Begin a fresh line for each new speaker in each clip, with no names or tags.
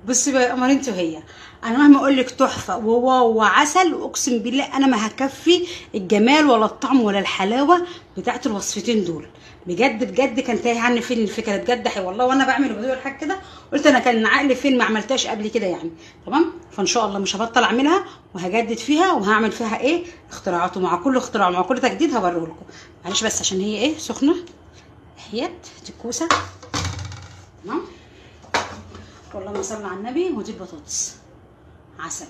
بصي بقى يا قمر انت وهي، انا مهما اقول لك تحفه وواو وعسل، واقسم بالله انا ما هكفي الجمال ولا الطعم ولا الحلاوه بتاعت الوصفتين دول. بجد بجد كان تايه عني فين الفكره بجد والله، وانا بعمل وبدور الحاجه كده قلت انا كان عقلي فين ما عملتهاش قبل كده يعني. تمام، فان شاء الله مش هبطل اعملها وهجدد فيها وهعمل فيها ايه اختراعات، ومع كل اختراع ومع كل تجديد هوريه لكم. معلش بس عشان هي ايه سخنه احيات دي الكوسه. تمام، اللهم صل على النبي. ودي البطاطس عسل.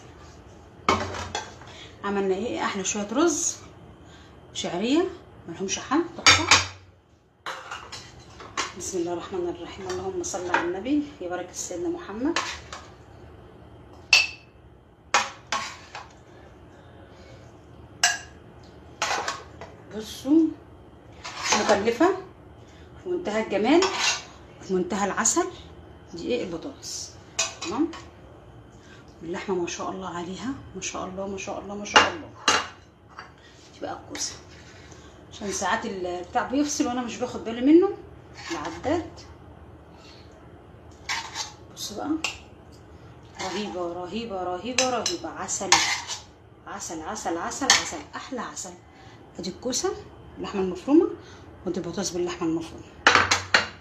عملنا ايه احلى شويه رز شعريه ملهمش حل تحفه. بسم الله الرحمن الرحيم، اللهم صل على النبي يا بركه سيدنا محمد. بصوا مكلفه في منتهى الجمال في منتهى العسل. دي ايه البطاطس. تمام، اللحمه ما شاء الله عليها، ما شاء الله ما شاء الله ما شاء الله. دي بقى الكوسه عشان ساعات البتاع بيفصل وانا مش باخد بالي منه العداد. بصوا بقى رهيبه رهيبه رهيبه رهيبه. عسل عسل عسل عسل عسل، احلى عسل. ادي الكوسه اللحمه المفرومه ودي البطاطس باللحمه المفرومه.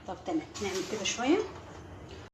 طب تمام، نعمل كده شويه